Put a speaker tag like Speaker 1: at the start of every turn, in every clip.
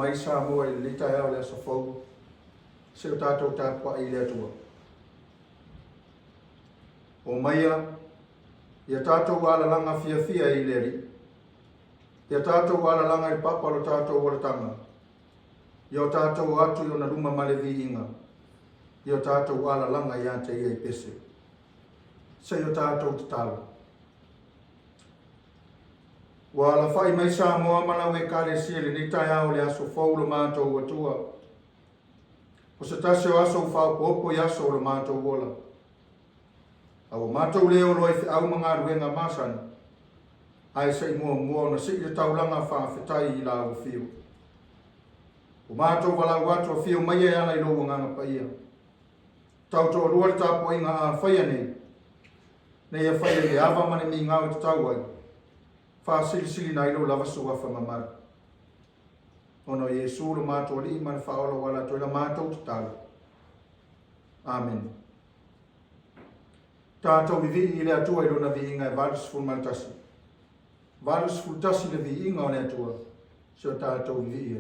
Speaker 1: Mai Samoa i le Taeao le aso fau se o tātou Tapuaiga i le atua. O maia, ia tātou alalanga fia i le ri. Ia tātou alalanga i papalo tātou waratanga. Ia tātou atu i ona ruma malevi inga. Ia tātou alalanga i ante ia i pese. Se o tātou tatala. Wa la fai mai Samoa mana we kare sile ni Taeao le aso fau lo mātou atua. O se tase o aso fau popo i aso lo mātou wola. Au mātou leo loi fi au mga ruenga masana. Ai sei mua na si le taulanga whawhetai i la o fio. O mātou wala watu o fio mai e ana i loa nganga pa ia. Tau to rua le Tapuaiga a whaia nei. Nei a whaia le awa mani mi ngau i te tauai. Fa sili na ilo lava sua fa mamar. Ono Yesu lo mato li man fa ola wala to la mato total. Amen. Tato vivi ile atua ilo na viinga valus ful maltasi. Valus ful tasi le viinga ona atua. So tato vivi.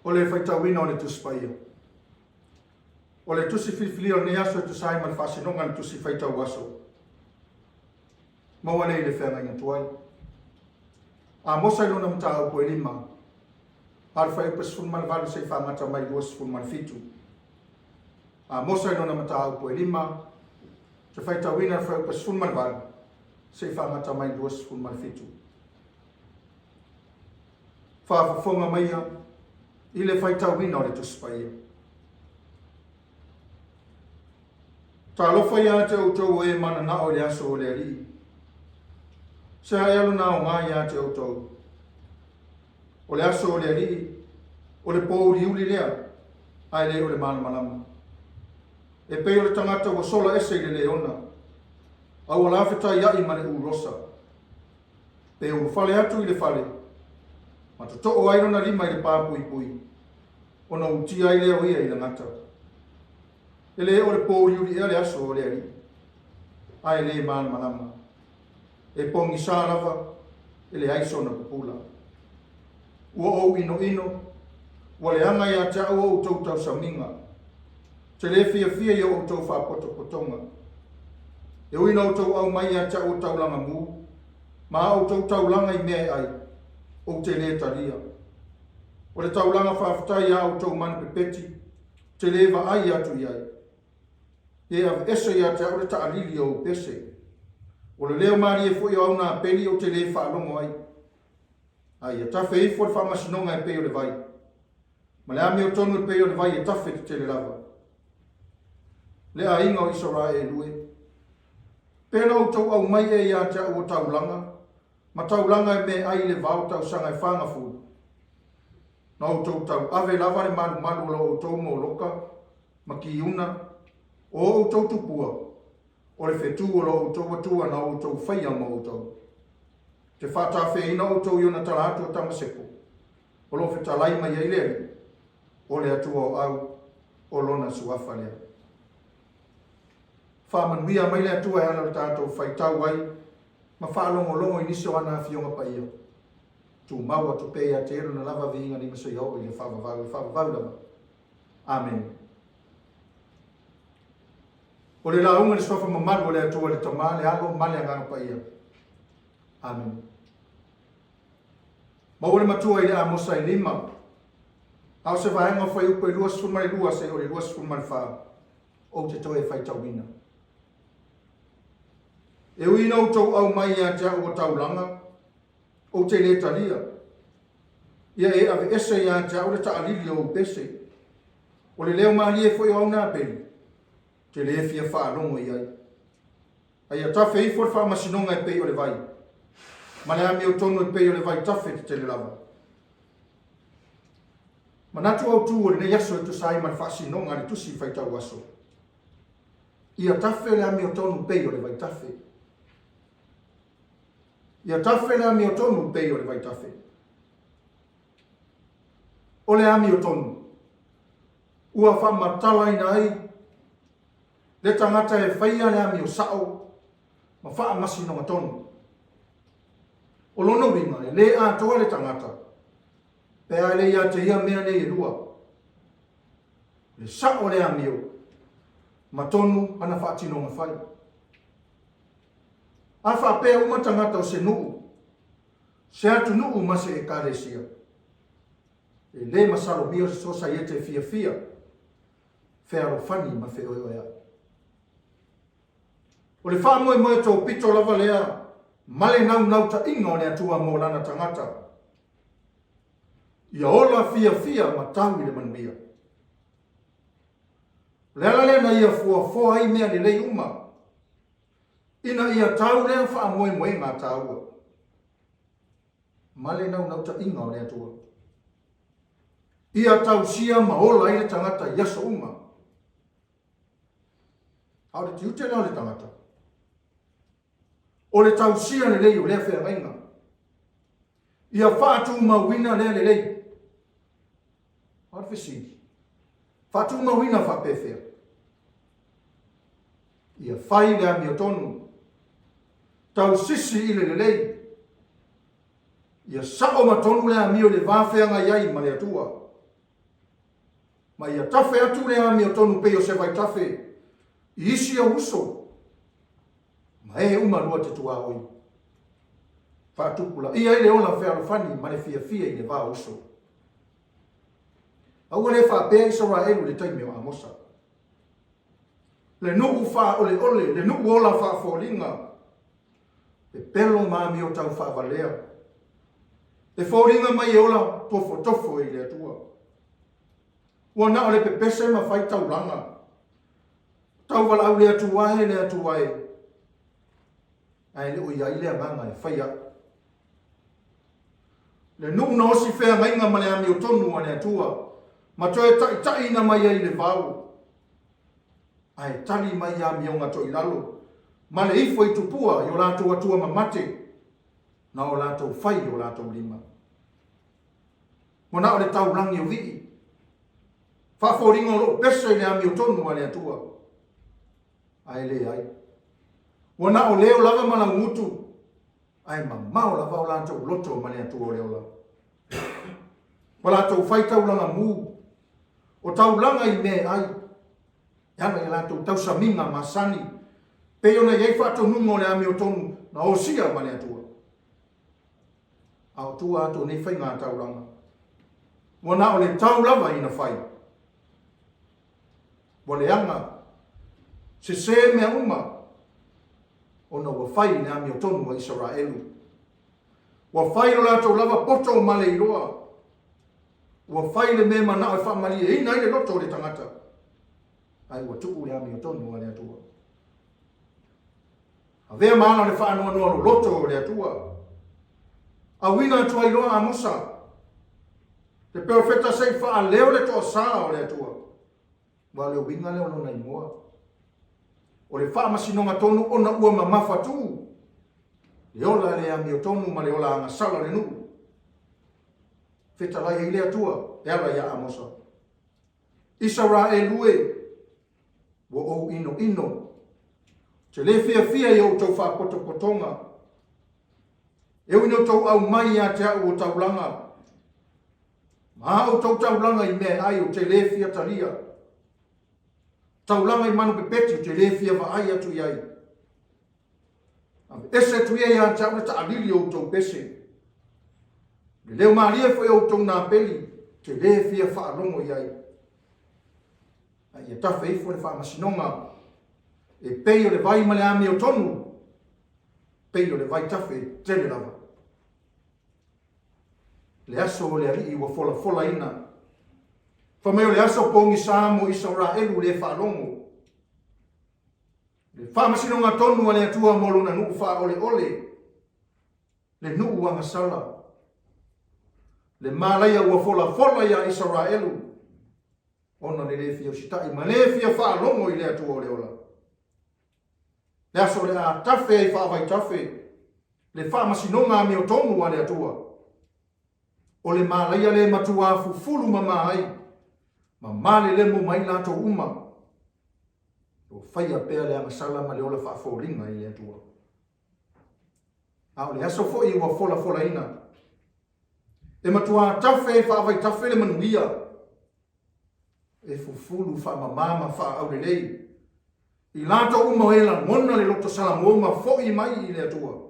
Speaker 1: O le whaitawina o le tusipaia. O le tusi filifili o ne aso e tusai ma le whasinonga le tusi whaitau aso. Maua nei le whenga inga tuai. A mosa ilo na mta au po e lima. Har whai upa sifun ma le valu se whamata mai lua sifun ma le fitu. A mosa ilo na mta au po e lima. Se whaitawina whai upa sifun ma le valu se whamata mai lua sifun ma le fitu. Whaafafonga mai ia. I le whaitawina o le tusipaia. Ta alofa ia te outou e mana na o le aso o le ali. Se hai alu na o ngā ia te outou. O le aso o le ali, o le pōuri uli lea, ai le o le mana malama. E pei o le tangata o sola ese i le leona. Au o la awhita iai ma le urosa. Pe o fale atu i le fale. Ma to to'o aino na lima i le pāpui pui. O na utia i leo ia i le ngata. E le o le pōuri uli ea le aso o le ali. Ai le mana malama. E pongi sārawa, e le aiso na pupula. Ua ou ino ino, ua le anga ia te au o tau tau saminga. Te le fia fia i o tau whapoto potonga. E uina o tau au mai ia te au tau langa mū, ma au tau langa i mea ai, o te le taria. O le tau langa whaafutai ia o tau mani pepeti, te le wa ai atu iai. E av ese ia te au le taalili o pese. O le leo maari e fo i au nā peli o te le whaalongo ai. Ai, e tawhe i fo le whamasinonga e pei o le vai. Ma le ami o tonu e pei o le vai e tawhe te le lava. Le a inga o isora e lue. Pena o tau au mai e ia te au o taulanga. Ma taulanga e me ai le vau tau sanga e whangafu. Na o tau ave lava le malu malu o tau mo loka. Ma ki una. O tau tupua. O le whetu o lo tau atua na o tau whaia ma o tau. Te whata wheina o tau iona tala atu o tamaseko. O lo wheta laima ia ileri. O le atua o au. O lona suafa lea. Whamanuia mai le atua e ana le tātou whaitau ai. Ma whaalongo longo i niso ana whionga pa ia. Tu maua tu pea te eru na lava viinga ni maso i hau i le whavavau lava. Amen. O le launga le sofa mamaru o le atua le tama le alo male anganga pa ia. Amen. Ma o le matua i le amosa i lima. Au se vahenga whai upo i lua sifumare lua se o le lua sifumare wha. O te toe whai tauina. E uina o tau au mai ia te au o taulanga. O te le talia. Ia e ave ese ia te au le taalili o pese. O le leo maali e fwoi au nā peli. Te le fia whaalongo i ai. Ai a tawhe i fwoi whaamasinonga e pei o le vai. Ma le ami o tonu e pei o le vai tawhe te le lava. Ma natu au tū o le ne yaso e tu sai ma le whaasinonga le tusi whaitau aso. Ia tawhe le ami o tonu pei o le vai tawhe. Ia tawhe le ami o tonu pei o le vai tawhe. O le ami o tonu. Ua whamatala ina ai. Le tangata e whaia le ami o sao. Ma wha masinonga tonu. O lono winga e le a toa le tangata. Pea le ia te ia mea nei e lua. Le sao le ami o. Ma tonu ana whaatinonga whai. A whapea uma tangata o se nuu. Se atu nuu ma se e kāresia. E le masalo mio se sosa i te fia fia. Whearo whani ma wheo ea. O le wha moe moe tō pito lava lea. Male nau ta inga o le atua mō lana tangata. Ia ola fia fia ma tau i le manuia. Le ala le na ia fua ai mea le lei uma. Ina ia tau lea wha moe moe ngā taua. Male nau ta inga o le atua. Ia tau sia ma ola i le tangata yaso uma. Au le tiute leo le tangata. O le tau sia le lei o lea whea mainga. Ia whaatu mawina lea le lei. Au le whesiri. Whaatu mawina whapewhea. Ia whai lea mi o tonu. Tau sisi i le lei. Ia sao ma tonu lea mi o le wawhea ngai ai ma le atua. Ma ia tafe atu le ami o tonu pe o se vai tafe. Isi a uso. Ma e umarua te tua oi. Whaatupula. Ia ele ola whea rofani ma le fia fia i le vā uso. Aua le whapea Israelu le taimi o Amosa. Le nuku wha ole ole, le nuku ola wha fōringa. E pelo mami o tau wha valea. E fōringa mai e ola tofo tofo i le atua. Ua na ole pepese ma whai tau langa. Tau wala au le atuae le atuae. Ai le oi ai le anganga e whai a. Le nuku na osi whea ngainga ma le ami o tonu a le atua. Ma toe tai na mai ai le vau. Ai tali mai a mionga to i lalo. Ma le ifo i tupua i o lato atua ma mate. Na o lato fai o lato lima. Mo na o le tau langi o vii. Whawhoringa o lo pesa i le ami o tonu a le atua. Ai le ai. Mo na o leo lava ma la ngutu. Ai ma mao lava o lato loto ma le atua o leo la. Mo lato fai tau langa mu. O tau langa i me ai. Yanga i lato tau saminga masani. Pe ona iei whato nungo le ami o tonu na o sia ma le atua. Au tua ato nei whai ngā tau langa. Wana o le tau lava ina whai. Wa le anga. Se mea uma. Ona wa whai le ami o tonu wa Israelu. Wa whai o lato lava poto ma le iloa. Wa whai le mema na o whamali e ina ile loto o le tangata. Ai wa tuku le ami o tonu wa le atua. A vea maana le whaanoa noa lo loto o le atua. A wina atua iloa a Musa. Te profeta sei wha leo le toa saa o le atua. Wa leo winga leo no na imoa. O le wha masinonga tonu ona ua mamafa tu. Le ola le ami o tonu ma le ola anga sala le nuu. Feta lai ile atua, e ala ia Amosa. Israelu e, wo o ino. Te le fia i o tau whapoto potonga. E wino tau au mai a te au o tau langa. Ma o tau langa i mea ai o te le fia talia. Tau langa i manu pepeti o te le fia wa ai atu iai. Ese tu iai a te au le ta alili o tau pese. Le leo maria foi o tau nā peli, te le fia whaalongo iai. Ai e tawhai fo le whaamasinonga, e pei o le vai ma le ami o tonu, pei o le vai tawhai tele lava. Le aso o le ari i wa fola ina. Whamai o le aso pongi Samoa Israelu le whaalongo. Le whaamasinonga tonu a le atua molo na nuu wha ole. Le nuu wanga sala. Le malaya ua fola ia Israelu. Ona le fia sitai, ma le fia whaalongo i le atua o le ola. Le aso le a tafe ai whaavai tafe. Le whaamasinonga mi o tonu a le atua. O le malaya le matua fufulu mama ai. Ma male le mo mai lato uma. O whaia pea le amasala ma le ola whaaforinga i le atua. A o le aso fo i ua fola ina. E matua tafe whaavai tafe le manuia. E fufulu whaamamama whaaurelei. I lato uma ela ngona le loto salamoma fo i mai i le atua.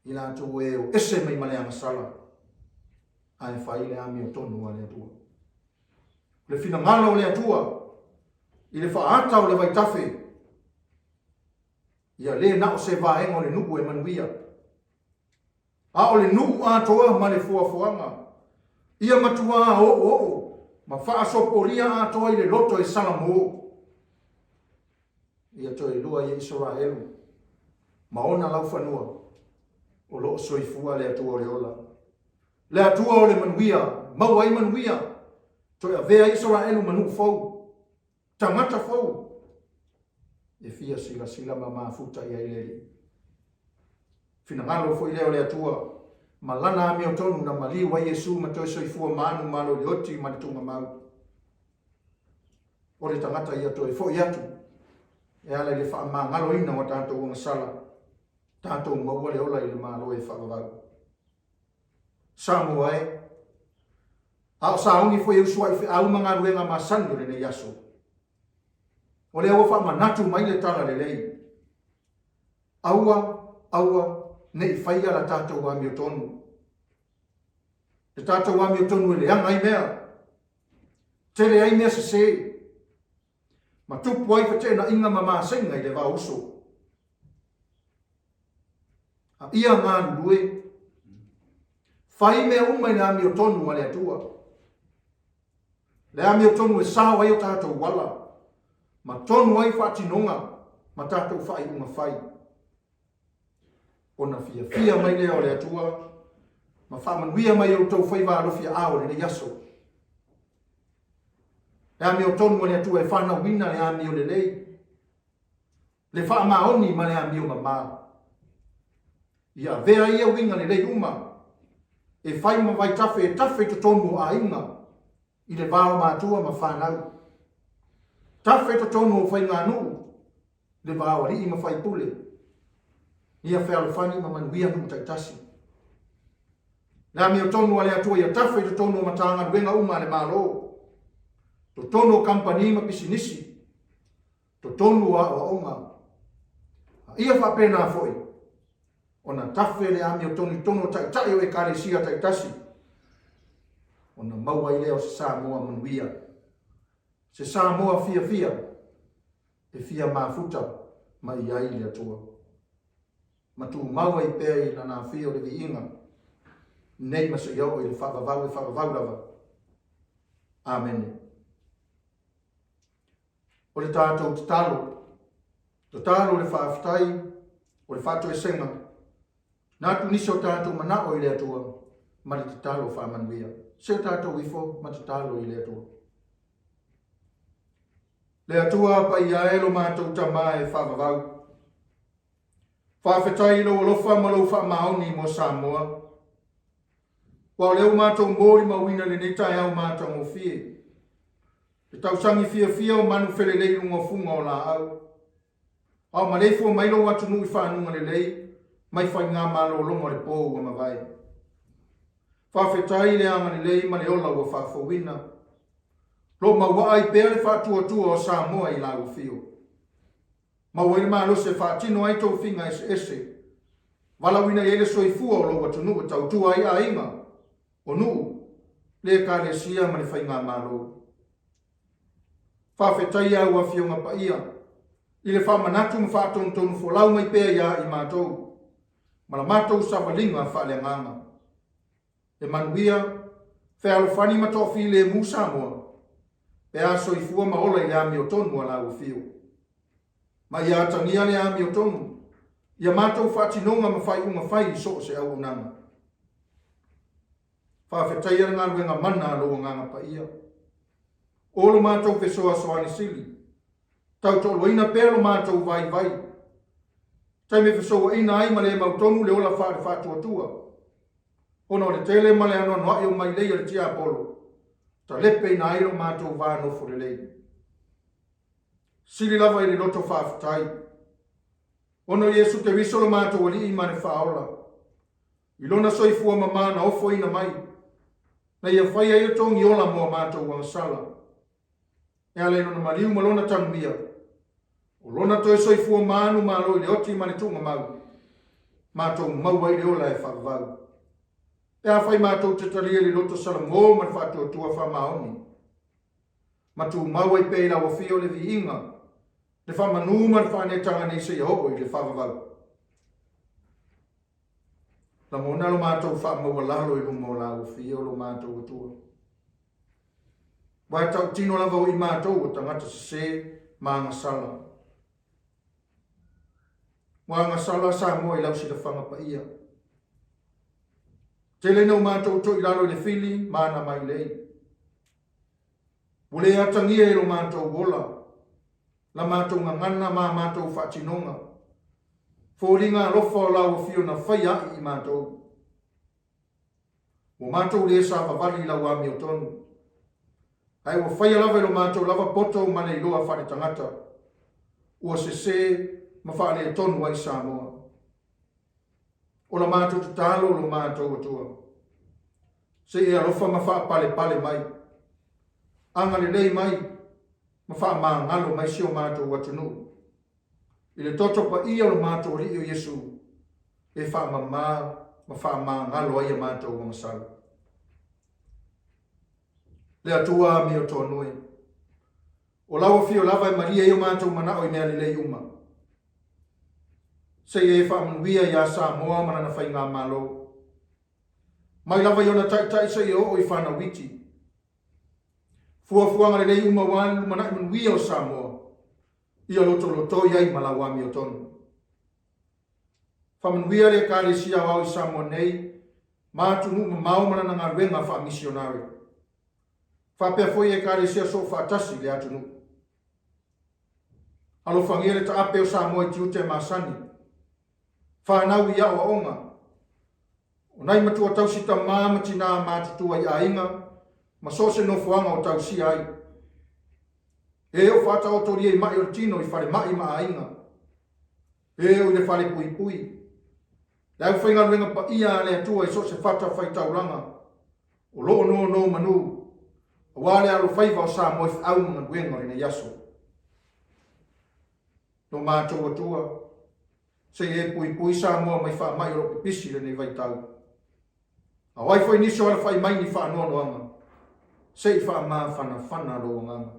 Speaker 1: I lato e o ese mai male amasala. Ai whai le ami o tonu a le atua. Le fina ngala o le atua. I le whaata o le vai tafe. Ia le na o se vaenga o le nuku e manuia. A o le nuku atoa ma le fuafuanga. Ia matua o. Ma whaasoporia atoa i le loto e salamo. Ia toi lua i Israelu. Ma ona lau whanua. O loo soifua le atua o le ola. Le atua o le manuia. Mau ai manuia. Toi a vea Israelu manu fau. Tangata fau. E fia sila mama futa ia ileri. Fina ngalo fo i leo le atua. Ma lana ami o tonu na mali wa Yesu ma toi soifua manu malo le oti ma le tunga mau. O le tangata ia toi fo i atu. E ala le wha ma ngalo ina wa tātou o ngasala. Tātou maua le ola i le malo e wha wawau. Samoa e. A saungi fo usua ife au mga ruenga masando le yaso. O le awa manatu mai le tala le lei. Aua ne whaia la tātou wa mio tonu. Le tātou wa mio tonu le angai mea. Tere ai mea se. Ma tupu ai pa tēna inga mama senga i le wa uso. A ia ngā lue. Whai mea umai le amio tonu wa le atua. Le amio tonu e sawa i o tātou wala. Ma tonu ai whatinonga. Ma tātou whai unga whai. Ona fia mai leo le atua. Ma whamanuia mai o tau whai wāro fia ao le yaso. Le amio tonu le atua e whana wina le amio le lei. Le wha maoni ma le amio mamā. Ia vea ia winga le lei uma. E whai ma vai tafe to tonu a inga. I le vāo mātua ma whanau. Tafe to tonu o whai ngā nuu. Le vāo ali i ma whai pule. Ia whea fani ma manuia nuu taitasi. Le amio tonu ale atua ia tafe to tonu o matanga wenga uma le malo. To tonu o kampani ma pisinisi. To tonu a onga. Ia whapena foi. Ona tafe le amio tonu taitai o e karesia taitasi. Ona maua i leo se Samoa manuia. Se Samoa fia. E fia mafuta ma i ai le atua. Ma tu maua i pēi na nā whio le vi inga. Nei maso iau i le whakavau lava. Amen. O le tātou te talo. Te talo le whaafitai. O le whātou e senga. Nā tu nisi o tātou mana o i le atua. Ma le te talo whaamanuia. Se o tātou ifo ma te talo i le atua. Le atua pa i aelo mātou tamae whaavavau. Whaafetai lo alofa ma lo whaamaoni mo Samoa. Wa leo mātou mōri mawina le ne Taeao mātou mo fie. Le tausangi fia o manu whele lei unga funga o la au. Au ma leifo mailo watu nui whanunga le lei. Mai whai ngā malo longa le pō ua mawai. Whaafetai le amani lei ma le ola ua whaafowina. Lo maua ai pēr le whātua o Samoa i lau fio. Maua ili malo se whātino ai tau whinga ese. Walawina i ele soifua o lo watu nuu tau tua ai a inga. O nuu, le ka le sia ma le whai ngā malo. Whaafetai au a fionga pa ia. I le whamanatu ma whātontonu wholau mai pēr ia i mātou. Ma la mātou sawalinga whaale nganga. E manuia, whealofani ma tofi le mu Samoa. Pe aso i fua maola i le amio tonu a lau fio. Ma ia atangia le amio tonu. Ia mātou whatinonga ma whai unga whai so se au unanga. Whaafetai ara ngā ruenga mana alo nganga pa ia. Olo mātou pesoa soani sili. Tau tolo ina pēlo mātou vai. Taime fesoa ina ai ma le mautonu le ola whaare whātua. Ono le tele ma le ano noa i o mai leia le tia apolo. Ta lepe ina airo mātou wāno fo le lei. Sili lava i le loto whaafitai. Ono Yesu te risolo mātou ali i mane whaola. I lona soifua mamā na ofo ina mai. Na ia whai ai tongi ola mua mātou wangsala. E ale lona mariu ma lona tanumia. O lona toi soifua mānu mālo i le oti mane tunga mau. Mātou maua i le ola e whakavau. E a whai mātou te talia li loto salamō man whātua tua whamaoni. Matu maua i pēla o whio le vi inga. Le whamanu man whanetanga nei se Yehova i le whavavau. La mona lo mātou whamaua lalo i lumo la o whio lo mātou atua. Wai tau tino lava i mātou o tangata se maanga sala. Maanga sala Samoa i lausi le whangapa ia. Te le nau mātou to i lalo le whili, mana mai lei. Ule atangia e lo mātou gola. La mātou ngangana mā mātou whatinonga. Fōringa lofa o lau fio na whaia i mātou. O mātou le sa wawali lau a mio tonu. Ai o whaia lava lo mātou lava poto mane i loa whare tangata. Ua se ma whare tonu ai Samoa. O la mātou te talo lo mātou atua. Se e alofa ma wha pale mai. Anga le lei mai, ma wha maa ngalo mai si o mātou watunu. I le toto pa ia o mātou ri o Yesu, e wha ma wha maa ngalo ai a mātou o masala. Le atua mi o tonui. O lawa fi o lava e Maria i o mātou mana o i mea li lei uma. Se e wha manuia i a Samoa mana na whai ngā malo. Mai lava i ona tai se i o i whana witi. Fuafuanga le lei uma wan mana i manuia o Samoa. I o loto iai malawami o tonu. Wha manuia le kāre sia wau i Samoa nei, mātunu mau mana na ngā ruenga wha Missionary. Wha pia foi e kāre sia so wha tasi le atunu. Alo whangia le ta ape o Samoa i tiute masani. Whanau i awa onga. O nai matua tausita māmati nā mātutua i ainga, ma so se no fuanga o tausi ai. E o whata o tori e mai o tino i whare mai ma ainga. E o le whare pui. Le au whainga ruenga pa ia le atua i so se whata whai tauranga. O loo no manu. O wale alo whaiva o Samoa i au mga ruenga o rina yaso. No mātou atua. Se e pui Samoa mai wha mai o ropi pisi le nei vai tau. A wai foi niso ala whai mai ni wha anoa anga. Se i wha maa whana ro nganga.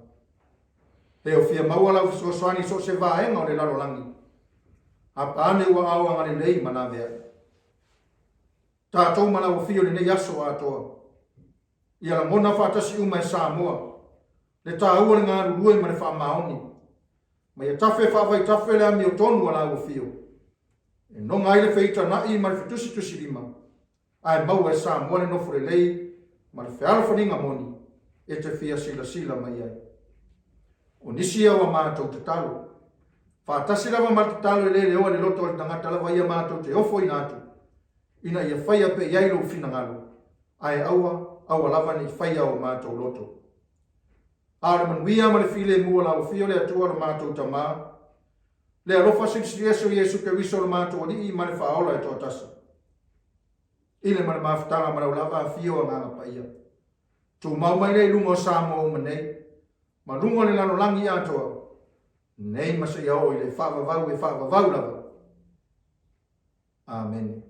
Speaker 1: E o fia maua lau fisosoani so se vaenga o le lalo langi. A paane ua au anga le nei mana vea. Tātou mana o fio le nei aso atoa. Ia la mona whatasi uma e Samoa. Le tā ua le ngā rurue ma le wha maoni. Ma ia tafe whawai tafe le ami o tonu ala o fio. E no ngai le feita na i ma le tusi lima. Ai mau e Samoa le nofo le lei ma le whialo whaninga moni. E te fia sila mai ai. O nisi au a mātou te talo. Whātasi lava ma te talo e le leo le loto o le tangata lava ia mātou te ofo inatu. Ina ia whaia pe iai lo fina ngalo. Ai aua lava ni whaia o mātou loto. Aare manuia ma le file mua la o fio le atua le mātou tamaa. Le alofa siksi Yesu ke wiso le mātou ni i ma le whaola e toa tasa. Ile ma le mawhitanga ma lau lava a fio a nganga pa ia. Tu mau mai le lungo Samoa o manei. Ma lungo le lano langi atoa. Nei masa iao i le whaavavau lava. Amen.